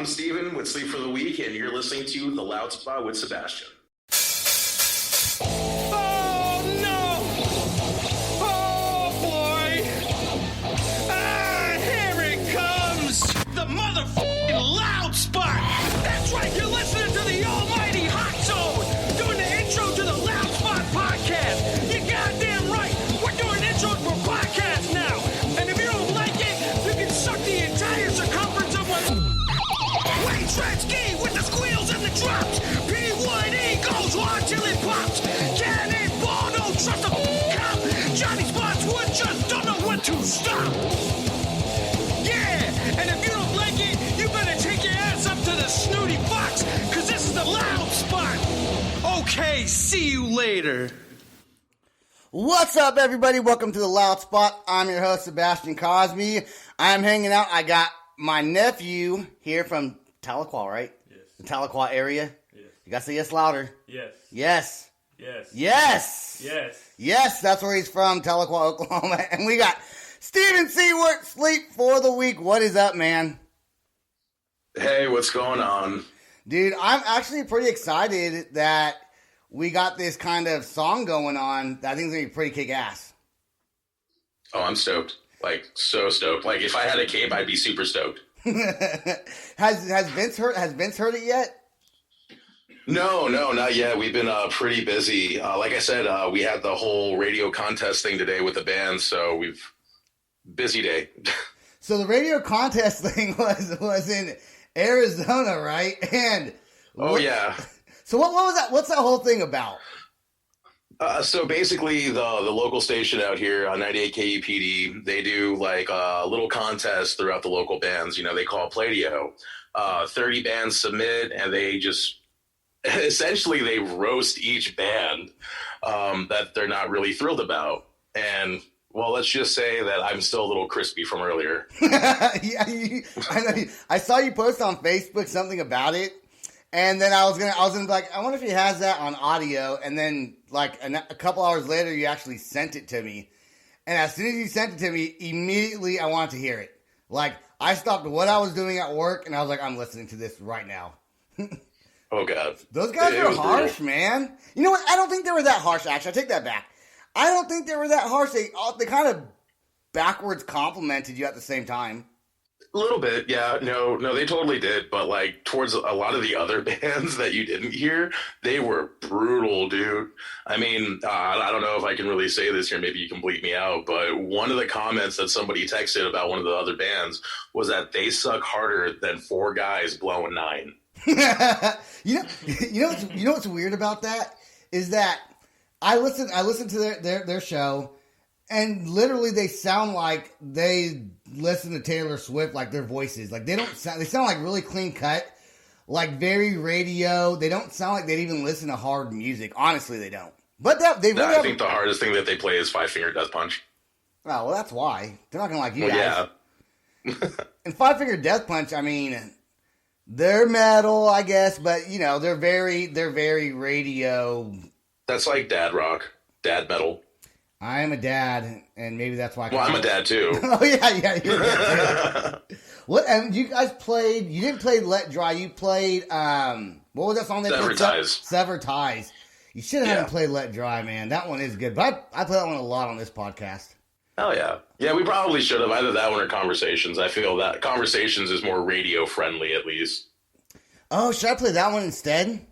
I'm Steven with Sleep for the Week, and you're listening to The Loud Spot with Sebastian. Oh, no! Oh, boy! Ah, here it comes! The motherfucking Loud Spot! That's right, you're listening to the almighty Hot Zone! Doing the intro to the Loud Spot podcast! You're goddamn right! We're doing intros for podcasts now! And if you don't like it, you can suck the entire circumference of one... Wayne Tretzky with the squeals and the drops! P1E goes on till it pops! Cannonball, don't trust a cop! Johnny Spotswood just don't know when to stop! Yeah! And if you don't like it, you better take your ass up to the snooty box, cause this is the Loud Spot! Okay, see you later. What's up, everybody? Welcome to the Loud Spot. I'm your host, Sebastian Cosby. I'm hanging out. I got my nephew here from Tahlequah, right? Yes. The Tahlequah area. Yes. You gotta say yes louder. Yes. Yes. Yes. Yes. Yes. Yes, that's where he's from, Tahlequah, Oklahoma. And we got Steven Seiwert, Sleep for the Week. What is up, man? Hey, what's going on? Dude, I'm actually pretty excited that we got this kind of song going on that I think is gonna be pretty kick-ass. Oh, I'm stoked. Like, so stoked. Like, if I had a cape, I'd be super stoked. Has Vince heard it yet? No, not yet. We've been pretty busy. Like I said, we had the whole radio contest thing today with the band, so we've busy day. So the radio contest thing was in Arizona, right? And Yeah. So what was that? What's that whole thing about? So basically, the local station out here on 98 KUPD, they do like a little contest throughout the local bands. You know, they call it Play-Doh. 30 bands submit, and they just essentially they roast each band that they're not really thrilled about. And well, let's just say that I'm still a little crispy from earlier. Yeah, I know. I saw you post on Facebook something about it, and then I was gonna be like, I wonder if he has that on audio. And then like a couple hours later, you actually sent it to me, and as soon as you sent it to me, immediately I wanted to hear it. Like I stopped what I was doing at work, and I was like, I'm listening to this right now. Oh God, those guys It were was harsh, brutal. Man. You know what? I don't think they were that harsh. Actually, I take that back. I don't think they were that harsh. They kind of backwards complimented you at the same time. A little bit, yeah. No, they totally did. But like towards a lot of the other bands that you didn't hear, they were brutal, dude. I mean, I don't know if I can really say this here. Maybe you can bleep me out. But one of the comments that somebody texted about one of the other bands was that they suck harder than 4 guys blowing 9. You know what's weird about that is that I listen to their show, and literally they sound like they listen to Taylor Swift, like their voices. Like they sound like really clean cut, like very radio. They don't sound like they'd even listen to hard music. Honestly, they don't. But I think the hardest thing that they play is 5 Finger Death Punch. Oh, well, that's why. They're not gonna like you Well, guys. yeah. And 5 Finger Death Punch, I mean, they're metal, I guess, but you know, they're very radio. That's like dad rock, dad metal. I am a dad, and maybe that's why. Well, I'm a dad too. Oh yeah, you're a dad too. What? And you guys played? You didn't play Let Dry. You played. What was that song? Sever Ties. Sever Ties. You should have Yeah. played Let Dry, man. That one is good. But I play that one a lot on this podcast. Hell yeah. Yeah, we probably should have either that one or Conversations. I feel that Conversations is more radio friendly, at least. Oh, should I play that one instead?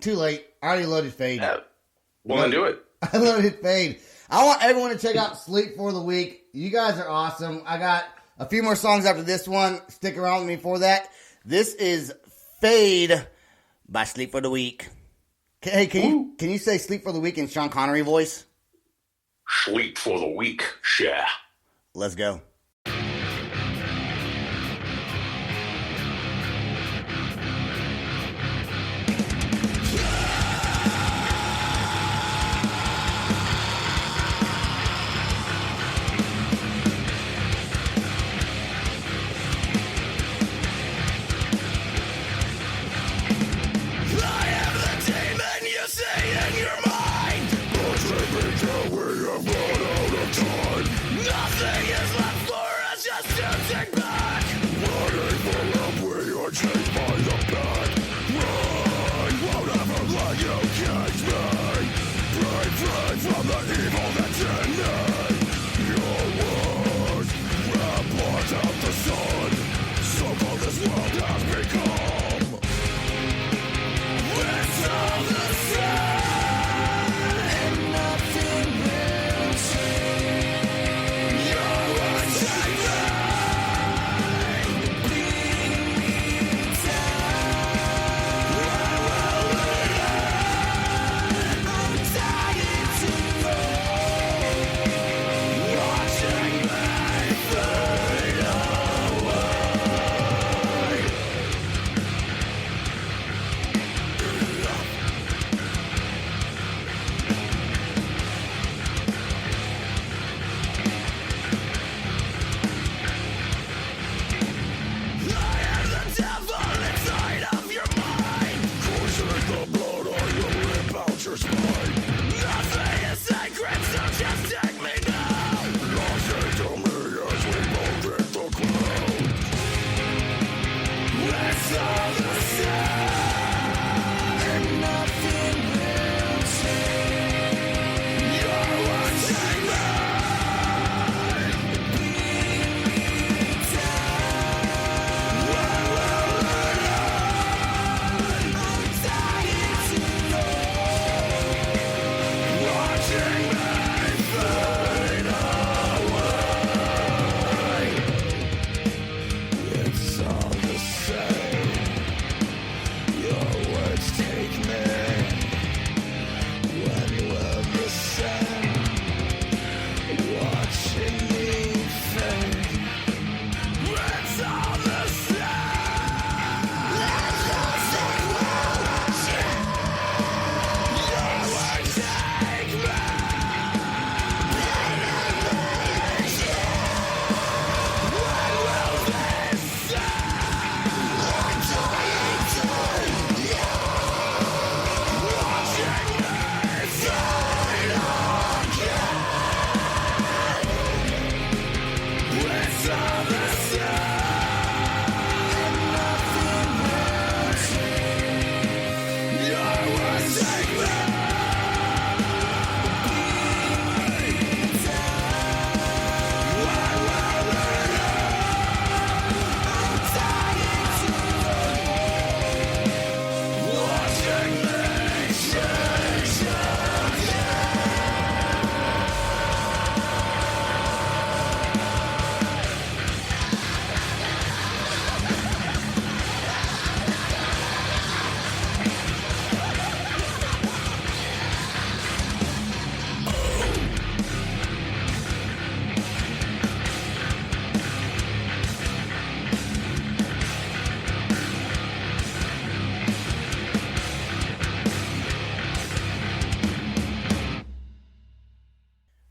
Too late. I already loaded Fade. Yeah. Well, then do it. I loaded Fade. I want everyone to check out Sleep for the Week. You guys are awesome. I got a few more songs after this one. Stick around with me for that. This is Fade by Sleep for the Week. Hey, can you say Sleep for the Week in Sean Connery voice? Sleep for the weak. Yeah. Let's go. Nothing is left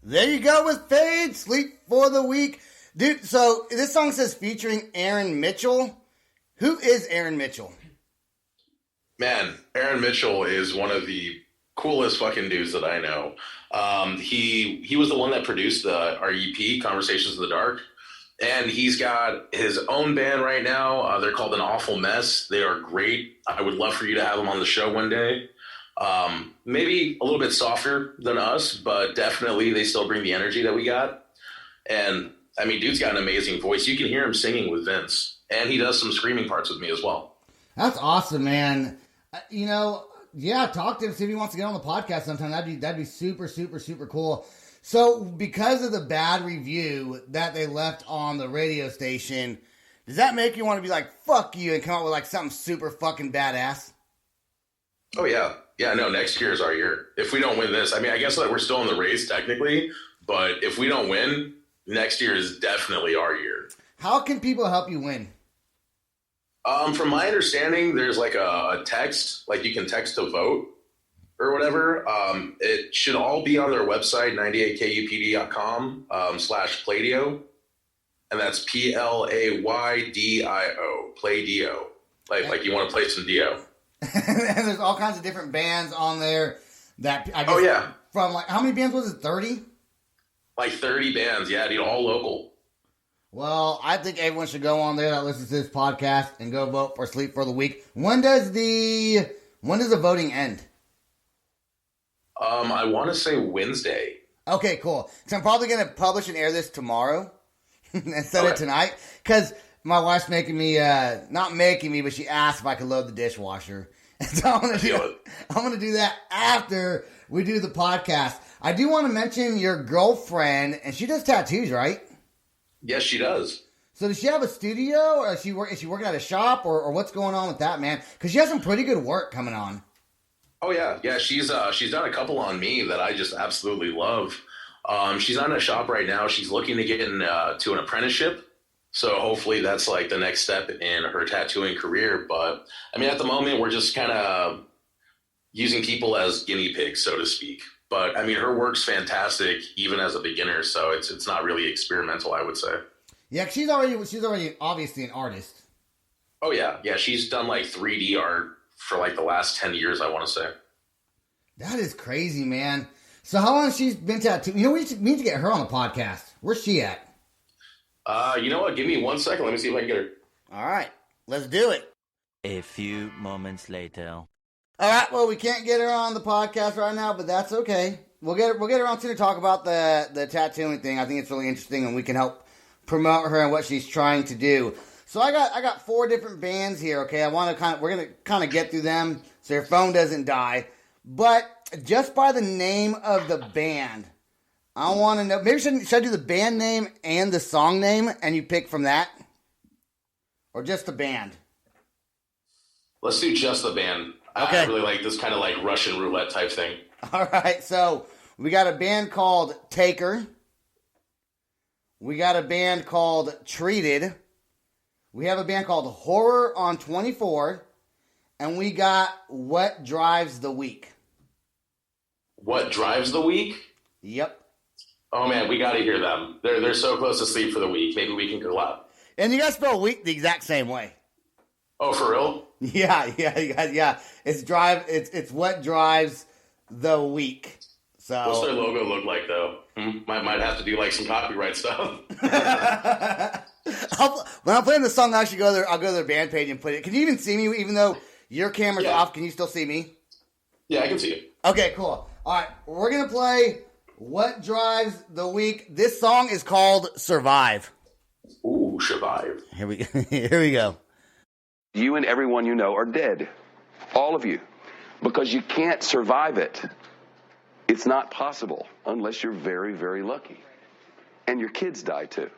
There you go with Fade, Sleep for the Week. Dude, so this song says featuring Aaron Mitchell. Who is Aaron Mitchell? Man, Aaron Mitchell is one of the coolest fucking dudes that I know. He was the one that produced our EP, Conversations in the Dark. And he's got his own band right now. They're called An Awful Mess. They are great. I would love for you to have them on the show one day. Maybe a little bit softer than us, but definitely they still bring the energy that we got. And I mean, dude's got an amazing voice. You can hear him singing with Vince, and he does some screaming parts with me as well. That's awesome, man. Talk to him, see if he wants to get on the podcast sometime. That'd be super, super, super cool. So because of the bad review that they left on the radio station, does that make you want to be like, fuck you, and come up with like something super fucking badass? Oh, yeah. Yeah, no, next year is our year. If we don't win this, I mean, I guess that we're still in the race technically, but if we don't win, next year is definitely our year. How can people help you win? From my understanding, there's like a text, like you can text to vote or whatever. It should all be on their website, 98kupd.com /Playdio. And that's Playdio, Playdio. Like you want to play some Dio. And there's all kinds of different bands on there that I guess. Oh, yeah. From like, how many bands was it? 30? Like 30 bands, yeah, dude, all local. Well, I think everyone should go on there that listens to this podcast and go vote for Sleep for the Week. When does the voting end? I want to say Wednesday. Okay, cool. So I'm probably going to publish and air this tomorrow instead of tonight, because my wife's making me, not making me, but she asked if I could load the dishwasher. And so I'm going to do that after we do the podcast. I do want to mention your girlfriend, and she does tattoos, right? Yes, she does. So does she have a studio, or is she working at a shop, or what's going on with that, man? Because she has some pretty good work coming on. Oh yeah. She's done a couple on me that I just absolutely love. She's on a shop right now. She's looking to get to an apprenticeship. So hopefully that's like the next step in her tattooing career. But I mean, at the moment, we're just kind of using people as guinea pigs, so to speak. But I mean, her work's fantastic, even as a beginner. So it's not really experimental, I would say. Yeah, she's already obviously an artist. Oh yeah. She's done like 3D art for like the last 10 years, I want to say. That is crazy, man. So how long has she been tattooing? You know, we need to get her on the podcast. Where's she at? You know what? Give me 1 second. Let me see if I can get her. All right, let's do it. A few moments later. All right, well, we can't get her on the podcast right now, but that's okay. We'll get her on soon to talk about the tattooing thing. I think it's really interesting, and we can help promote her and what she's trying to do. So I got 4 different bands here. Okay, we're gonna kind of get through them so your phone doesn't die. But just by the name of the band, I want to know. Maybe should I do the band name and the song name, and you pick from that, or just the band? Let's do just the band. Okay. I really like this kind of like Russian roulette type thing. All right, so we got a band called Taker. We got a band called Treated. We have a band called Horror on 24. And we got What Drives the Week. What Drives the Week? Yep. Oh man, we got to hear them. They're so close to Sleep for the Week. Maybe we can collab. And you guys spell week the exact same way. Oh, for real? Yeah. It's What Drives the Week. So what's their logo look like though? Might have to do like some copyright stuff. When I'm playing the song, I'll go to their band page and put it. Can you even see me even though your camera's off? Can you still see me? Yeah, I can see it. Okay, cool. All right, we're gonna play What Drives the Week. This song is called Survive. Ooh, Survive. Here we go. You and everyone you know are dead. All of you. Because you can't survive it. It's not possible unless you're very, very lucky. And your kids die too.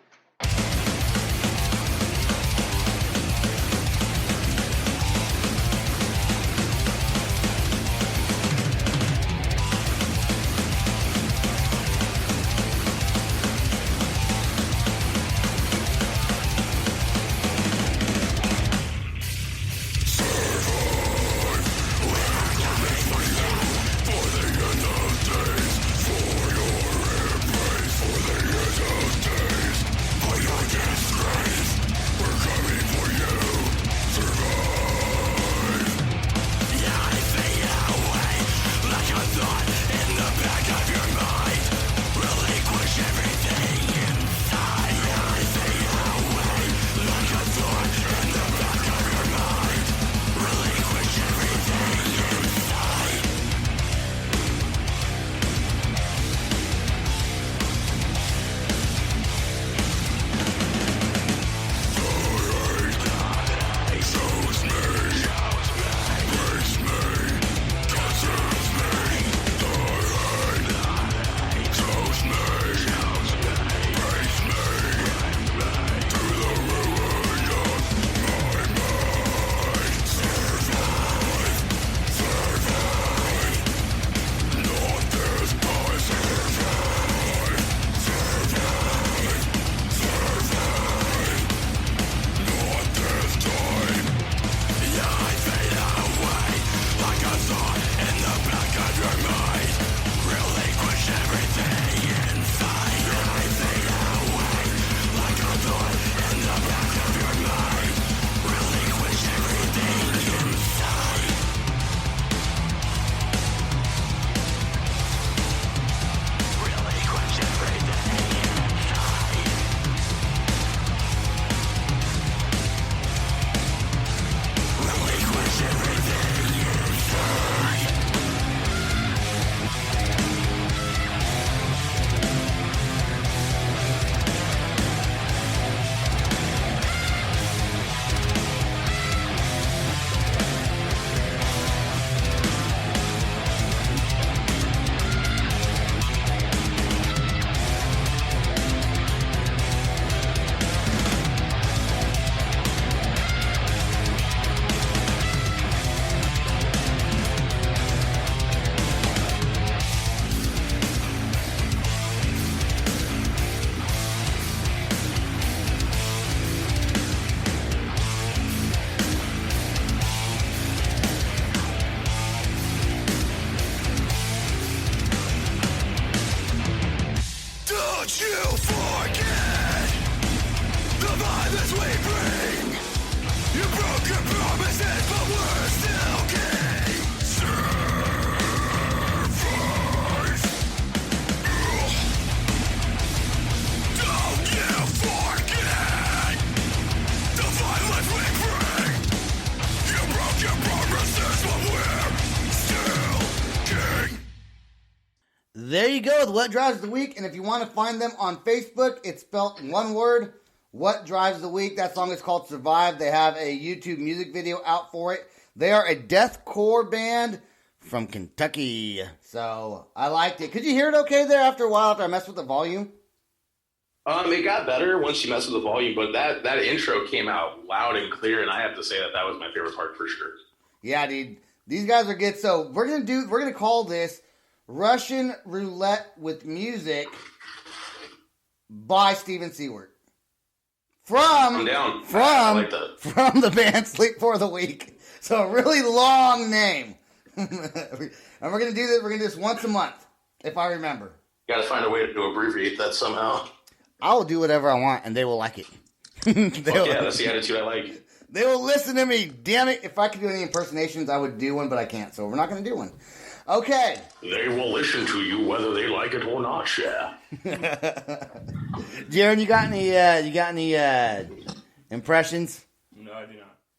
you forget the violence we bring? You broke your promises, but we're still king. Survive. Don't you forget the violence we bring. You broke your promises, but we're still king. There you go with What Drives the Week. And if you want to find them on Facebook, it's spelled one word, What Drives the Week. That song is called Survive. They have a YouTube music video out for it. They are a deathcore band from Kentucky. So I liked it. Could you hear it okay there after a while after I messed with the volume? It got better once you messed with the volume, but that intro came out loud and clear, and I have to say that was my favorite part for sure. Yeah, dude. These guys are good. So we're gonna call this Russian Roulette with Music by Steven Seiwert. I'm down. I like that. From the band Sleep for the Week. So a really long name. And we're gonna do this. We're gonna do this once a month, if I remember. Got to find a way to abbreviate that somehow. I will do whatever I want, and they will like it. Yeah, that's the attitude I like. They will listen to me. Damn it! If I could do any impersonations, I would do one, but I can't. So we're not gonna do one. Okay. They will listen to you whether they like it or not, yeah. Jaron, you got any impressions? No, I do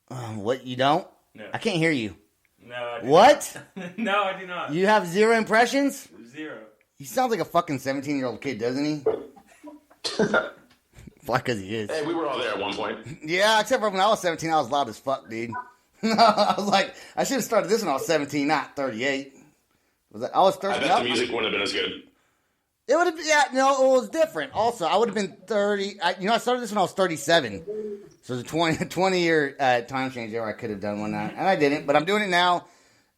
not. What, you don't? No. I can't hear you. No, I do What? not. No, I do not. You have 0 impressions? 0. He sounds like a fucking 17-year-old kid, doesn't he? Why, because he is. Hey, we were all there at one point. Yeah, except for when I was 17, I was loud as fuck, dude. I was like, I should have started this when I was 17, not 38. I was 30. I bet the music wouldn't have been as good. It would have been, yeah, no, it was different. Also, I would have been 30. I started this when I was 37. So it's a 20-year time change there. I could have done one now, and I didn't, but I'm doing it now.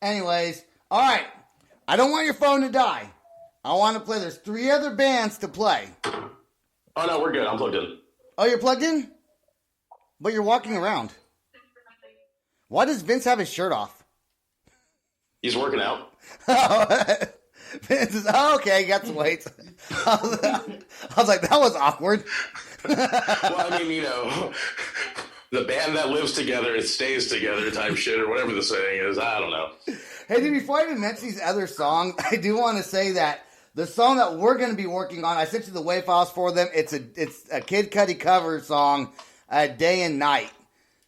Anyways, all right. I don't want your phone to die. I want to play. There's 3 other bands to play. Oh, no, we're good. I'm plugged in. Oh, you're plugged in? But you're walking around. Why does Vince have his shirt off? He's working out. Vince is, okay, got some weights. I was like, that was awkward. Well, I mean, you know, the band that lives together, it stays together type shit, or whatever the saying is. I don't know. Hey, dude, before I even mention these other songs, I do want to say that the song that we're going to be working on, I sent you the WAV files for them. It's a Kid Cudi cover song, Day and Night.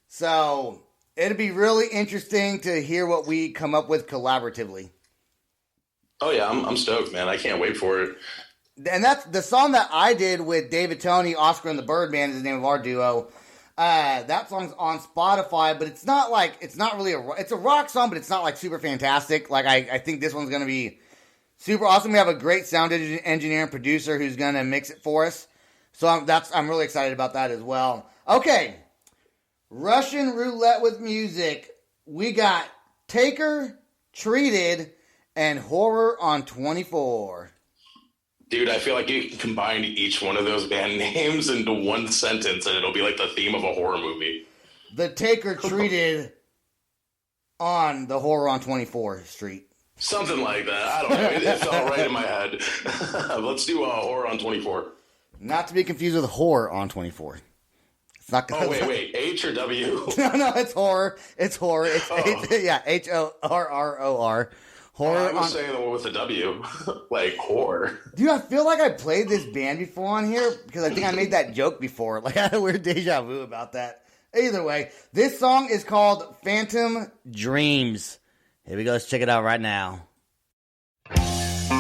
So it'll be really interesting to hear what we come up with collaboratively. Oh, yeah, I'm stoked, man. I can't wait for it. And that's the song that I did with David Tony, Oscar, and the Birdman is the name of our duo. That song's on Spotify, but it's not really it's a rock song, but it's not like super fantastic. Like I think this one's going to be super awesome. We have a great sound engineer and producer who's going to mix it for us. So I'm really excited about that as well. Okay. Russian Roulette with Music. We got Taker, Treated, and Horror on 24. Dude, I feel like you can combine each one of those band names into one sentence and it'll be like the theme of a horror movie. The Taker Treated on the Horror on 24 Street. Something like that. I don't know. It felt right in my head. Let's do Horror on 24. Not to be confused with Horror on 24. It's not gonna, oh, wait. H or W? No, it's Horror. It's Horror. It's Horror. Horror. I was saying the one with the W, like horror. Dude, I feel like I played this band before on here because I think I made that joke before. Like I had a weird deja vu about that. Either way, this song is called Phantom Dreams. Here we go. Let's check it out right now. What would I find?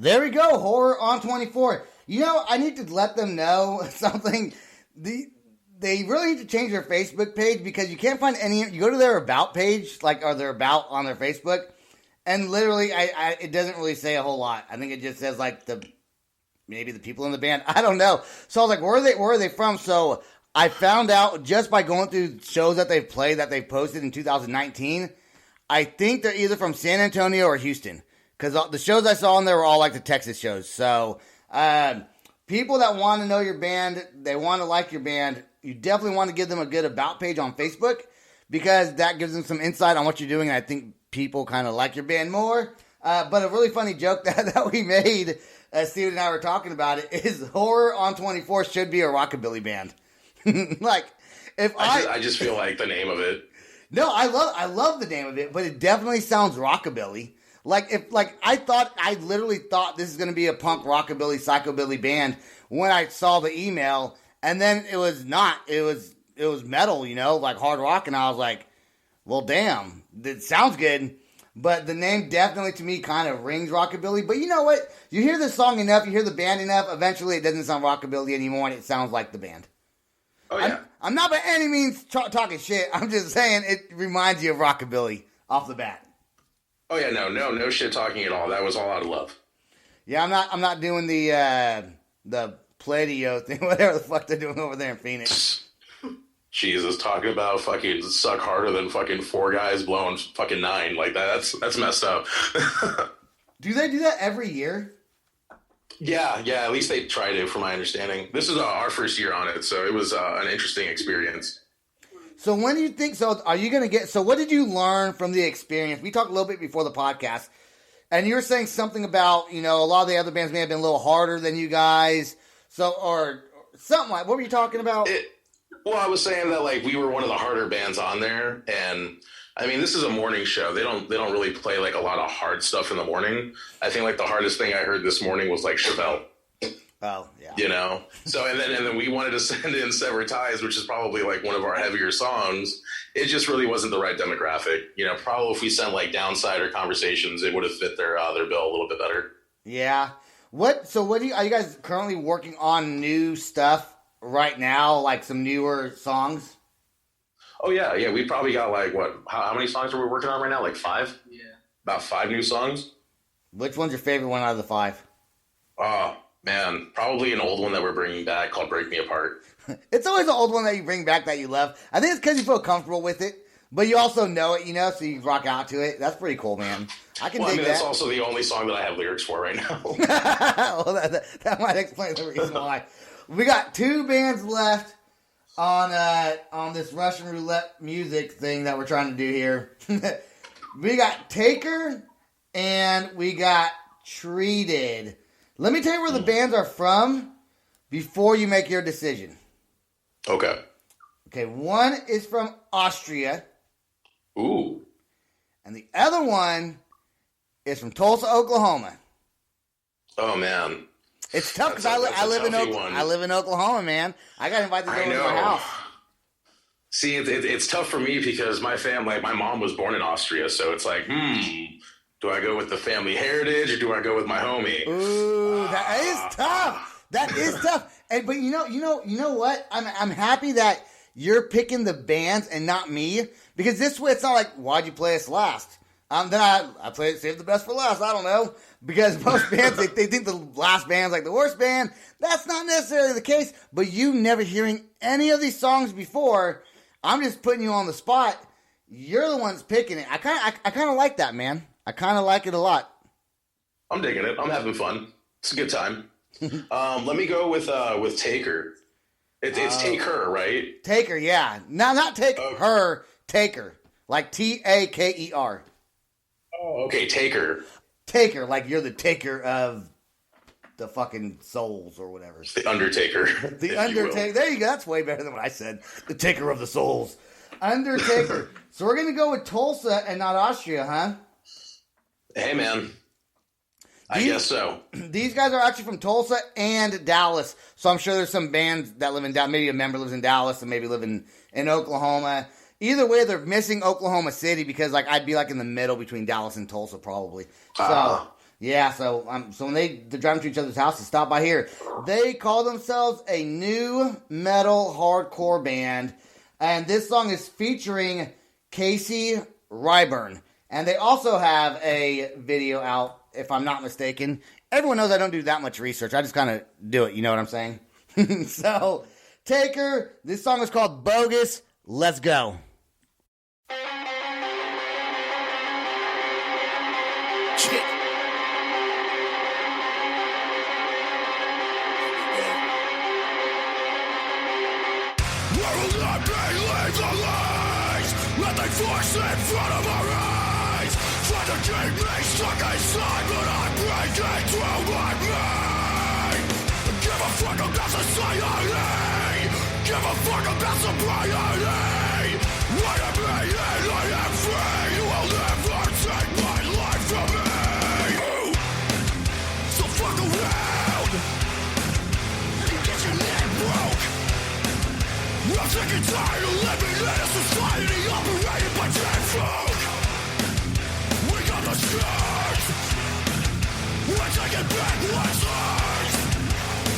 There we go. Horror on 24. You know, I need to let them know something. They really need to change their Facebook page because you can't find any. You go to their about page, or their about on their Facebook, and literally, it doesn't really say a whole lot. I think it just says maybe the people in the band. I don't know. So I was like, where are they from? So I found out just by going through shows that they've played that they've posted in 2019. I think they're either from San Antonio or Houston. Because the shows I saw on there were all like the Texas shows. So, people that want to know your band, they want to like your band, you definitely want to give them a good about page on Facebook. Because that gives them some insight on what you're doing. And I think people kind of like your band more. But a really funny joke that we made, Steven and I were talking about it, is Horror on 24 should be a rockabilly band. I just feel like the name of it. No, I love the name of it, but it definitely sounds rockabilly. I literally thought this is going to be a punk rockabilly psychobilly band when I saw the email, and then it was not. It was metal, like hard rock, and I was like, well, damn, it sounds good. But the name definitely to me kind of rings rockabilly. But you know what? You hear the song enough, you hear the band enough, eventually it doesn't sound rockabilly anymore, and it sounds like the band. Oh yeah. I'm not by any means talking shit. I'm just saying it reminds you of rockabilly off the bat. Oh yeah, no shit talking at all. That was all out of love. Yeah, I'm not doing the Play-Doh thing, whatever the fuck they're doing over there in Phoenix. Jesus, talking about fucking suck harder than fucking 4 guys blowing fucking 9 like that. That's messed up. Do they do that every year? Yeah. At least they try to, from my understanding. This is our first year on it, so it was an interesting experience. So when do you think, are you going to get, so what did you learn from the experience? We talked a little bit before the podcast, and you were saying something about, a lot of the other bands may have been a little harder than you guys, or something like, what were you talking about? Well, I was saying that, we were one of the harder bands on there, and, I mean, this is a morning show. They don't really play, a lot of hard stuff in the morning. I think, the hardest thing I heard this morning was, Chevelle. Oh, yeah. So, and then we wanted to send in Sever Ties, which is probably one of our heavier songs. It just really wasn't the right demographic. Probably if we sent Downside or Conversations, it would have fit their bill a little bit better. Yeah. Are you guys currently working on new stuff right now? Some newer songs? Oh yeah. We probably got how many songs are we working on right now? 5? Yeah. About 5 new songs. Which one's your favorite one out of the 5? Oh, man, probably an old one that we're bringing back called Break Me Apart. It's always an old one that you bring back that you love. I think it's because you feel comfortable with it, but you also know it, so you rock out to it. That's pretty cool, man. I can dig that. That's also the only song that I have lyrics for right now. Well, that might explain the reason why. We got 2 bands left on this Russian roulette music thing that we're trying to do here. We got Taker and we got Treated. Let me tell you where the bands are from before you make your decision. Okay. Okay, one is from Austria. Ooh. And the other one is from Tulsa, Oklahoma. Oh, man. It's tough because I live in Oklahoma, man. I got invited over to my house. See, it's tough for me because my family, my mom was born in Austria, so it's do I go with the family heritage or do I go with my homie? Ooh, that is tough. That is tough. But you know what? I'm happy that you're picking the bands and not me, because this way it's not like, why'd you play us last? Then I play save the best for last. I don't know, because most bands they think the last band's the worst band. That's not necessarily the case. But you never hearing any of these songs before, I'm just putting you on the spot. You're the ones picking it. I kind of like that, man. I kind of like it a lot. I'm digging it. I'm having fun. It's a good time. Let me go with Taker. It's Take Her, right? Taker, yeah. Not Take Her, Taker. Like Taker. Oh, okay, Taker. Taker, like you're the taker of the fucking souls or whatever. The Undertaker. The Undertaker. There you go. That's way better than what I said. The taker of the souls. Undertaker. So we're going to go with Tulsa and not Austria, huh? Hey, man. I guess so. These guys are actually from Tulsa and Dallas. So I'm sure there's some bands that live in Dallas. Maybe a member lives in Dallas and maybe live in Oklahoma. Either way, they're missing Oklahoma City because I'd be in the middle between Dallas and Tulsa probably. So, Yeah, so when they're driving to each other's houses, stop by here. They call themselves a new metal hardcore band, and this song is featuring Casey Ryburn. And they also have a video out, if I'm not mistaken. Everyone knows I don't do that much research. I just kind of do it, you know what I'm saying? So, Taker, this song is called Bogus. Let's go. Nothing forced in front of our eyes. Try to keep me stuck inside, but I'm breaking through my mind. Give a fuck about society. Give a fuck about sobriety. I am me and I am free. You will never take my life from me. So fuck around and get your neck broke. I'm sick and tired of living in a society operated by dead folk. We got the scars. We're taking back lessons.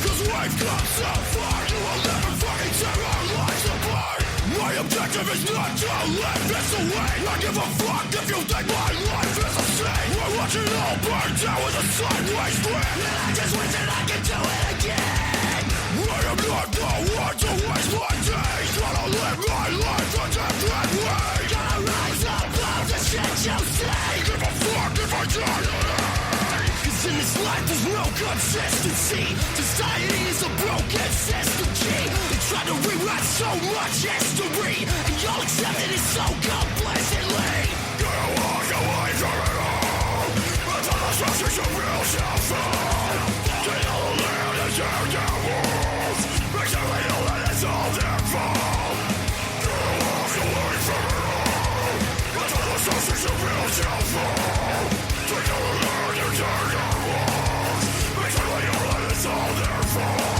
Cause we've come so far, you will never fucking tear our lives apart. My objective is not to live this away. I give a fuck if you think my life is a sin. We're watching it all burn down with a sideways grin. And I just wish that I could do it again. I am not the one to waste my days. Gotta live my life a different way. Gotta rise above the shit you say. Give a fuck if I die today. Cause in this life there's no consistency. Society is a broken system. They try to rewrite so much history, and y'all accept it so complacently. Gotta walk away from it all. Until the structures of real self-fall. Get all the land and tear down walls. Make sure they know that it's all their fault. Gotta walk away from it all. Until the structures of real self-fall. Take all the land and tear down walls. Make sure they know that it's all their fault.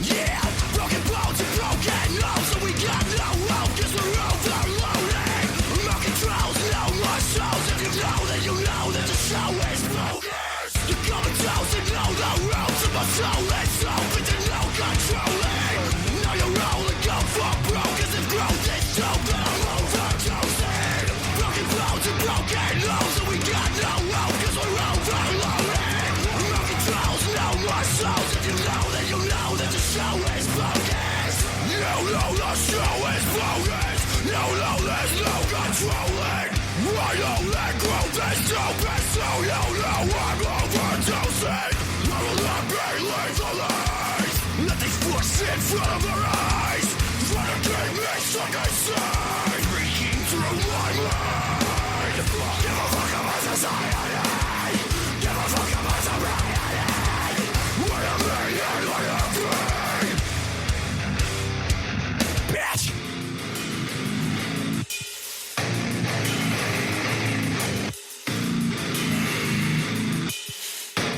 Yeah, broken bones and broken nose, and we got no hope, cause we're overloaded. No controls, no more souls. If you know, then you know that the show is bogus. You come and toes and know the rules of my soul is open to no controlling. Now you're rolling, go for broke, cause if growth is stupid, I'm overdosing. Broken bones and broken nose, and we got no hope, cause we're overloaded. No controls, no more souls. If you know, then you know that the show is bogus. You know the show is bogus. You know there's no controlling. I know that growth is stupid, so you know I'm overdosing. I will not be legalized. Nothing's forced in front of our eyes. Try to keep me stuck inside, reeking through my mind. Give a fuck about society. Give a fuck about sobriety. I am me and I am free. Bitch.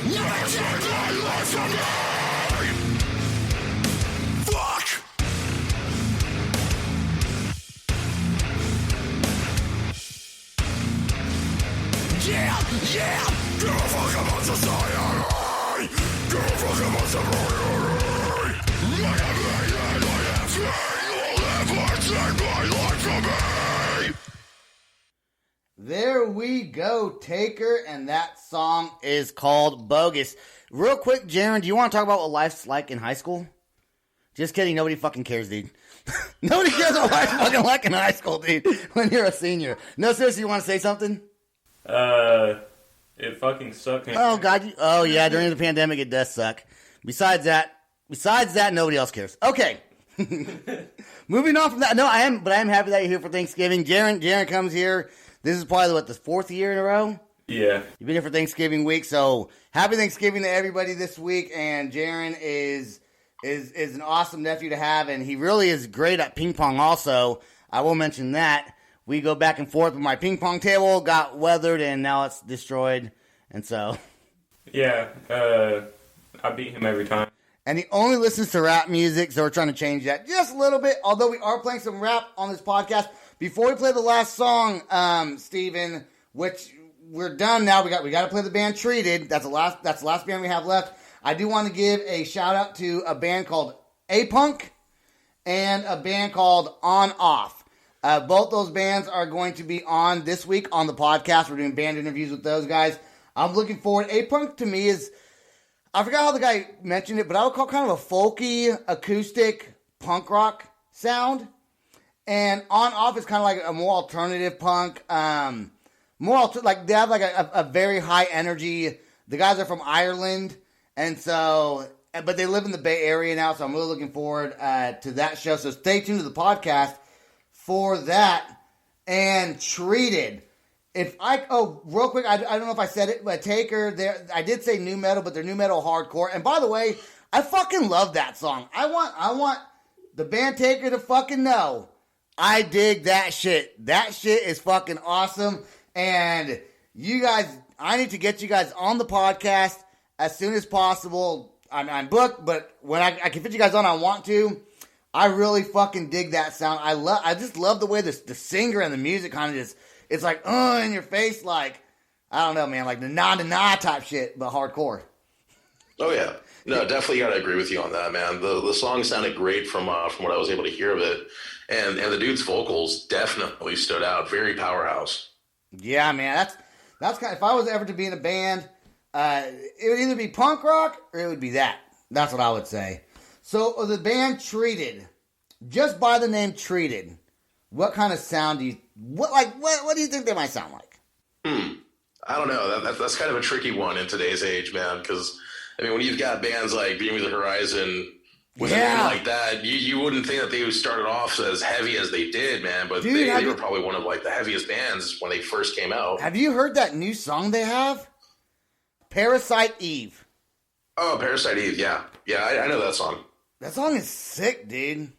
Never take my life from me. Fuck. Yeah, yeah. Give a fuck about society. Give a fuck about sobriety. I am me and I am free. You will never take my life from me. There we go, Taker, and that song is called Bogus. Real quick, Jaron, do you want to talk about what life's like in high school? Just kidding, nobody fucking cares, dude. Nobody cares what life's fucking like in high school, dude, when you're a senior. No, seriously, you want to say something? It fucking sucked. Oh, God. Oh, yeah, during the pandemic, it does suck. Besides that, nobody else cares. Okay. Moving on from that. No, I am happy that you're here for Thanksgiving. Jaron comes here. This is probably, the 4th year in a row? Yeah. You've been here for Thanksgiving week, so happy Thanksgiving to everybody this week. And Jaron is an awesome nephew to have, and he really is great at ping pong also. I will mention that. We go back and forth, but my ping pong table got weathered, and now it's destroyed, and so... Yeah, I beat him every time. and he only listens to rap music, so we're trying to change that just a little bit, although we are playing some rap on this podcast. Before we play the last song, Steven, which we're done now, we got to play the band Treated. That's the last band we have left. I do want to give a shout out to a band called A-Punk and a band called On Off. Both those bands are going to be on this week on the podcast. We're doing band interviews with those guys. I'm looking forward. A-Punk to me is, I forgot how the guy mentioned it, but I would call kind of a folky, acoustic, punk rock sound. And On Off is kind of like a more alternative punk. They have like a very high energy. The guys are from Ireland, and so, but they live in the Bay Area now, so I'm really looking forward to that show. So stay tuned to the podcast for that. And Treated. Real quick, I don't know if I said it, but Taker, I did say new metal, but they're new metal hardcore. And by the way, I fucking love that song. I want the band Taker to fucking know I dig that shit. That shit is fucking awesome. And you guys, I need to get you guys on the podcast as soon as possible. I'm booked, but when I can fit you guys on, I want to. I really fucking dig that sound. I just love the way the singer and the music kind of just, it's like, in your face, like, I don't know, man, like the nah type shit, but hardcore. Oh, yeah. No, definitely got to agree with you on that, man. The song sounded great from what I was able to hear of it. And the dude's vocals definitely stood out. Very powerhouse. Yeah, man, that's kind of, if I was ever to be in a band, it would either be punk rock or it would be that. That's what I would say. So the band Treated, just by the name Treated, what kind of sound do you, what do you think they might sound like? I don't know. That's kind of a tricky one in today's age, man, because, I mean, when you've got bands like Bring Me the Horizon, with a name like that, you wouldn't think that they started off as heavy as they did, man, but dude, they were probably one of, like, the heaviest bands when they first came out. Have you heard that new song they have? Parasite Eve. Oh, Parasite Eve, yeah. Yeah, I know that song. That song is sick, dude.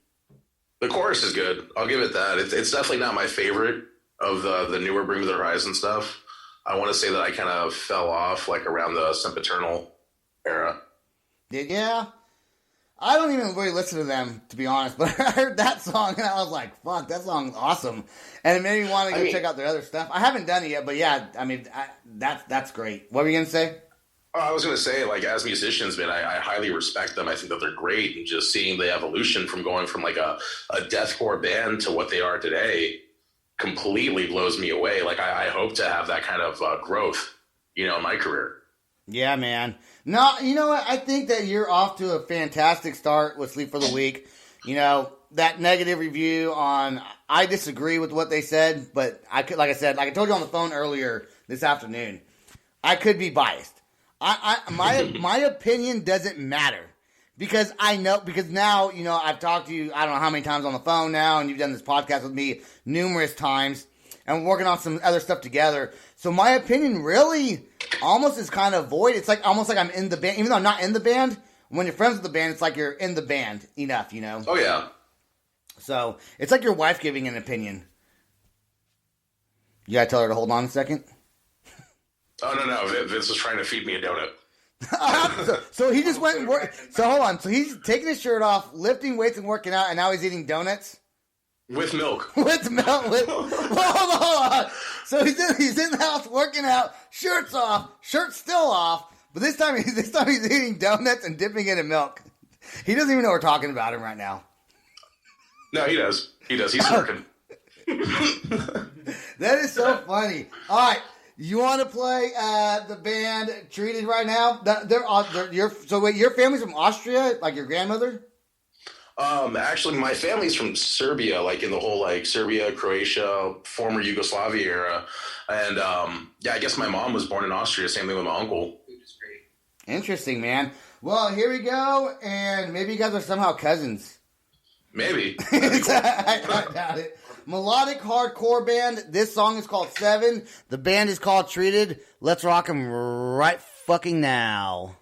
The chorus is good. I'll give it that. It's definitely not my favorite of the newer Bring Me the Horizon stuff. I want to say that I kind of fell off like around the Sempiternal era. Yeah. I don't even really listen to them, to be honest, but I heard that song and I was like, fuck, that song's awesome. And it made me want to go check out their other stuff. I haven't done it yet, but yeah, I mean, that's great. What were you going to say? Oh, I was going to say, like, as musicians, man, I highly respect them. I think that they're great. And just seeing the evolution from going from, like, a deathcore band to what they are today completely blows me away. Like, I hope to have that kind of growth, in my career. Yeah, man. No, you know what? I think that you're off to a fantastic start with Sleep for the Week. That negative review on, I disagree with what they said, but I told you on the phone earlier this afternoon, I could be biased. My opinion doesn't matter because now, I've talked to you, I don't know how many times on the phone now, and you've done this podcast with me numerous times, and we're working on some other stuff together. So my opinion really almost is kind of void. It's like almost like I'm in the band, even though I'm not in the band. When you're friends with the band, it's like you're in the band enough, Oh, yeah. So it's like your wife giving an opinion. You gotta tell her to hold on a second. Oh, no. Vince was trying to feed me a donut. So he just went and worked. So hold on. So he's taking his shirt off, lifting weights and working out, and now he's eating donuts? With milk. With milk. Hold on. So he's in the house working out, shirt's off, shirt's still off, but this time he's eating donuts and dipping it in milk. He doesn't even know we're talking about him right now. No, he does. He's working. That is so funny. All right. You want to play the band Treated right now? Your family's from Austria, like your grandmother? Actually, my family's from Serbia, like in the whole like Serbia, Croatia, former Yugoslavia era, and I guess my mom was born in Austria. Same thing with my uncle. Interesting, man. Well, here we go, and maybe you guys are somehow cousins. Maybe. I doubt it. Melodic hardcore band. This song is called Seven. The band is called Treated. Let's rock them right fucking now.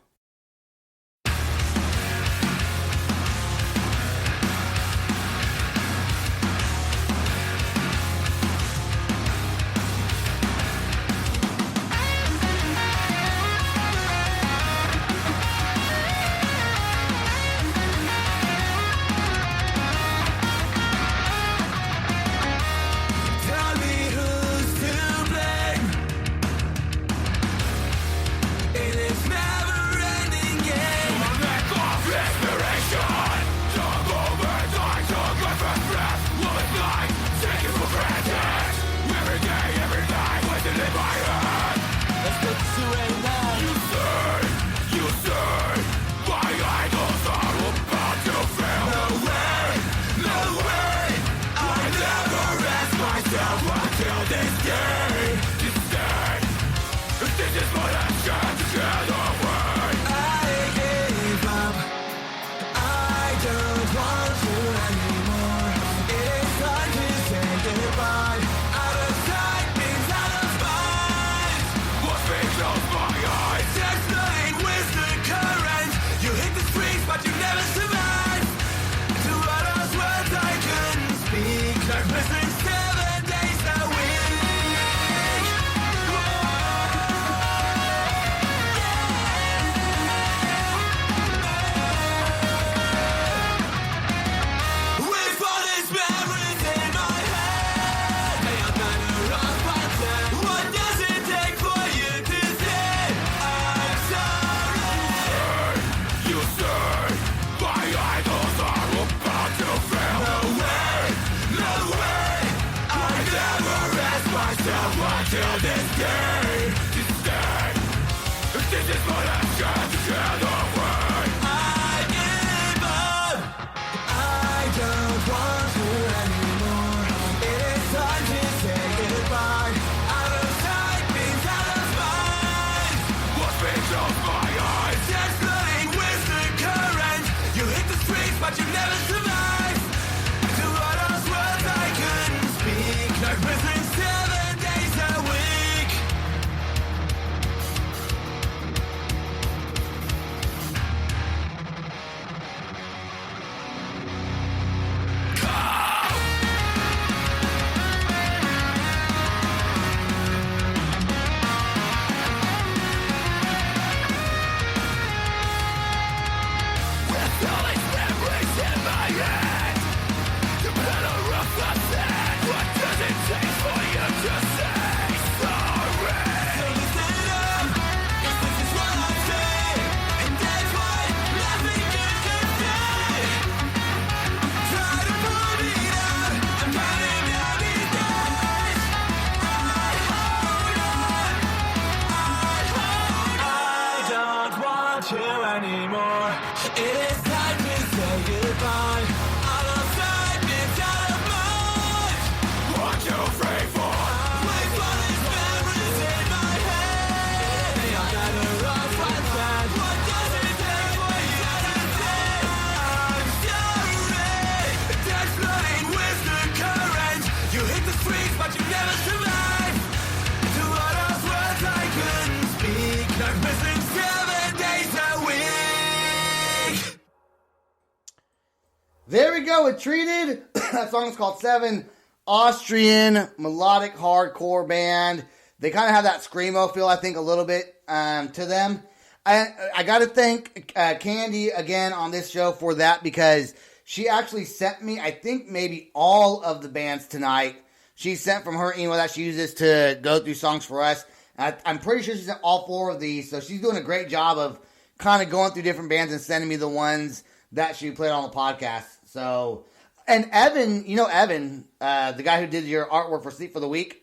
But you never survived. To what else was I couldn't speak. No prison 7 days a week. With all these memories in my head, the better off I said. What does it take for you to say sorry? So listen up, 'cause this is what I say, and that's why nothing good can say. Try to pull me down, I'm counting down these days. I don't want you anymore. It is time to say goodbye. Out of sight, it's out of mind. 1, 2, 3, 4. With all these memories in my head, they are better off unsaid. What does it take for you to say I'm sorry? That's flowing with the current. You hit the streets, but you never survived. To what else was I couldn't speak. Like missing 7 days a week. There we go with Treated. That song is called Seven. Austrian melodic hardcore band. They kind of have that screamo feel, I think, a little bit to them. I got to thank Candy again on this show for that, because she actually sent me, I think, maybe all of the bands tonight. She sent from her email that she uses to go through songs for us. I'm pretty sure she sent all 4 of these, so she's doing a great job of kind of going through different bands and sending me the ones that she played on the podcast. So, and Evan, you know Evan, the guy who did your artwork for Sleep for the Week?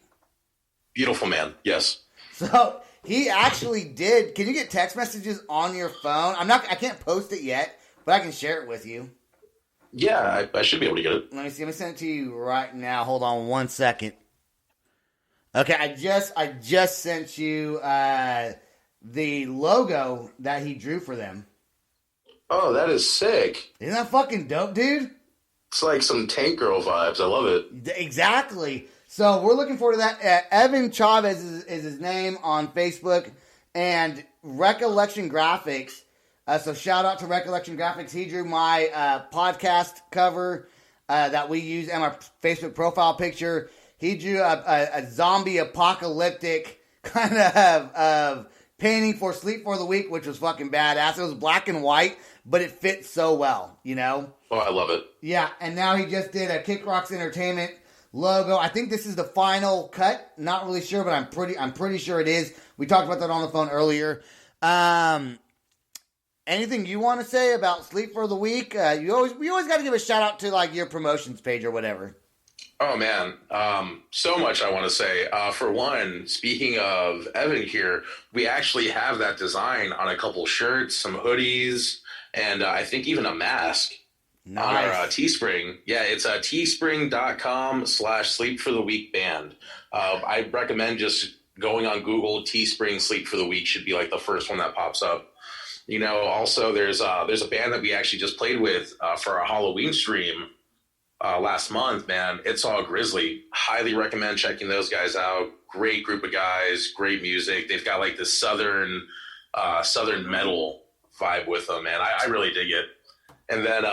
Beautiful man. Yes. So, he actually did. Can you get text messages on your phone? I can't post it yet, but I can share it with you. Yeah, I should be able to get it. Let me see. Let me send it to you right now. Hold on 1 second. Okay, I just sent you the logo that he drew for them. Oh, that is sick. Isn't that fucking dope, dude? It's like some Tank Girl vibes. I love it. Exactly. So we're looking forward to that. Evan Chavez is his name on Facebook, and Recollection Graphics. So shout out to Recollection Graphics. He drew my podcast cover that we use and my Facebook profile picture. He drew a zombie apocalyptic kind of painting for Sleep for the Week, which was fucking badass. It was black and white, but it fit so well, you know? Oh, I love it. Yeah, and now he just did a Kick Rocks Entertainment logo. I think this is the final cut. Not really sure, but I'm pretty sure it is. We talked about that on the phone earlier. Anything you want to say about Sleep for the Week? We always got to give a shout out to like your promotions page or whatever. Oh, man. So much I want to say. For one, speaking of Evan here, we actually have that design on a couple shirts, some hoodies, and I think even a mask. Nice. On our Teespring. Yeah, it's teespring.com/Sleep for the Week band. I recommend just going on Google. Teespring Sleep for the Week should be like the first one that pops up. You know, also there's a band that we actually just played with for our Halloween stream last month, man. It's All Grizzly. Highly recommend checking those guys out. Great group of guys, great music. They've got like this southern metal vibe with them, man. I really dig it. And then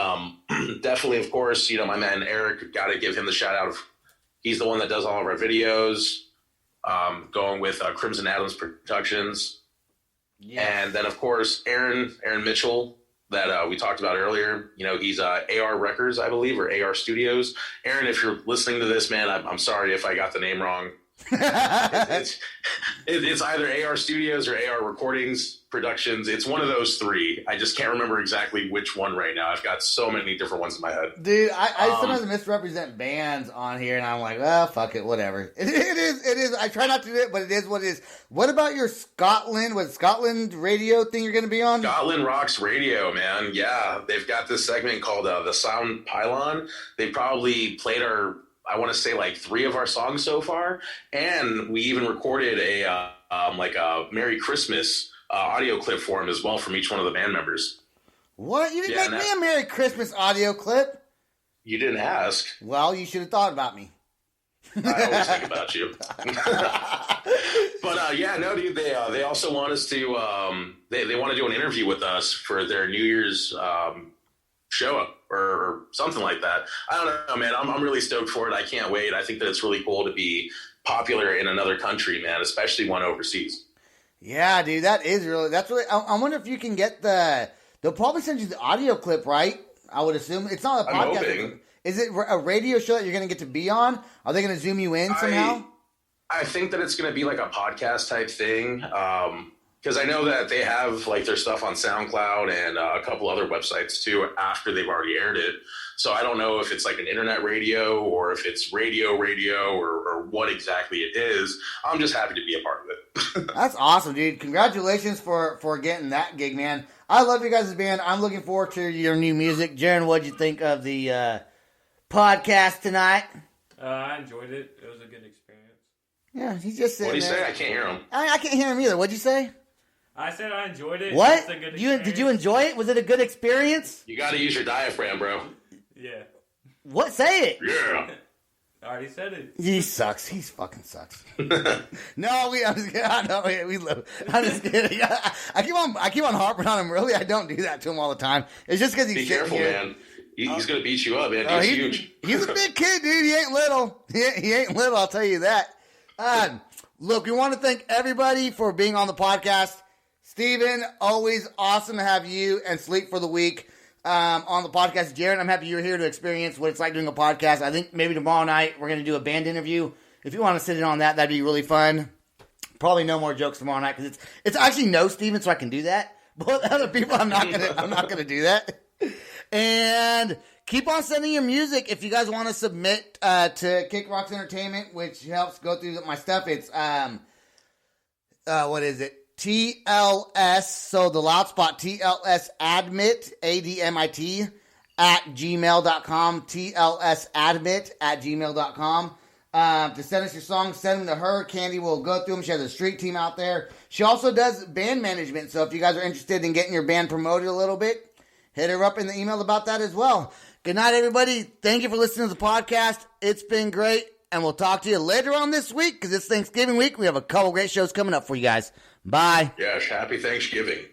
definitely, of course, you know, my man Eric, got to give him the shout out. He's the one that does all of our videos, going with Crimson Adams Productions. Yes. And then, of course, Aaron Mitchell that we talked about earlier. You know, he's AR Records, I believe, or AR Studios. Aaron, if you're listening to this, man, I'm sorry if I got the name wrong. It's either AR Studios or AR Recordings Productions. It's one of those three. I just can't remember exactly which one right now. I've got so many different ones in my head. Dude, I sometimes misrepresent bands on here, and I'm like, well, fuck it, whatever. It is. I try not to do it, but it is what it is. What about your Scotland radio thing you're going to be on? Scotland Rocks Radio, man. Yeah, they've got this segment called the Sound Pylon. They probably played I want to say like 3 of our songs so far, and we even recorded a Merry Christmas audio clip for them as well from each one of the band members. What? You didn't make me a Merry Christmas audio clip? You didn't ask. Well, you should have thought about me. I always think about you. But dude, they also want us to they want to do an interview with us for their New Year's show up or something like that. I don't know, man. I'm really stoked for it. I can't wait. I think that it's really cool to be popular in another country, man, especially one overseas. Yeah, dude, that's really. I wonder if you can get they'll probably send you the audio clip, right? I would assume it's not a podcast. I'm hoping. Is it a radio show that you're going to get to be on? Are they going to zoom you in somehow? I think that it's going to be like a podcast type thing. Because I know that they have like their stuff on SoundCloud and a couple other websites too after they've already aired it. So I don't know if it's like an internet radio or if it's radio or what exactly it is. I'm just happy to be a part of it. That's awesome, dude. Congratulations for getting that gig, man. I love you guys' band. I'm looking forward to your new music. Jaron, what'd you think of the podcast tonight? I enjoyed it. It was a good experience. Yeah, he's just sitting What do you there. say? I can't hear him. I can't hear him either. What'd you say? I said I enjoyed it. What? It's a good Did you experience. enjoy it? Was it a good experience? You got to use your diaphragm, bro. Yeah. What? Say it. Yeah. I already said it. He sucks. He fucking sucks. No, I'm just kidding. I know we love. I'm just kidding. I keep on harping on him. Really, I don't do that to him all the time. It's just because he's Be careful, here. man. He's going to beat you up, man. He's huge. He's a big kid, dude. He ain't little. He ain't little, I'll tell you that. Look, we want to thank everybody for being on the podcast. Steven, always awesome to have you and Sleep for the Week on the podcast. Jaron, I'm happy you're here to experience what it's like doing a podcast. I think maybe tomorrow night we're going to do a band interview. If you want to sit in on that, that'd be really fun. Probably no more jokes tomorrow night because it's actually no Steven, so I can do that. But other people, I'm not gonna do that. And keep on sending your music if you guys want to submit to Kick Rocks Entertainment, which helps go through my stuff. It's what is it? TLS, so the loud spot, TLS admit, ADMIT, at gmail.com, TLS admit at gmail.com. To send us your songs, send them to her. Candy will go through them. She has a street team out there. She also does band management, so if you guys are interested in getting your band promoted a little bit, hit her up in the email about that as well. Good night, everybody. Thank you for listening to the podcast. It's been great, and we'll talk to you later on this week because it's Thanksgiving week. We have a couple great shows coming up for you guys. Bye. Yes, happy Thanksgiving.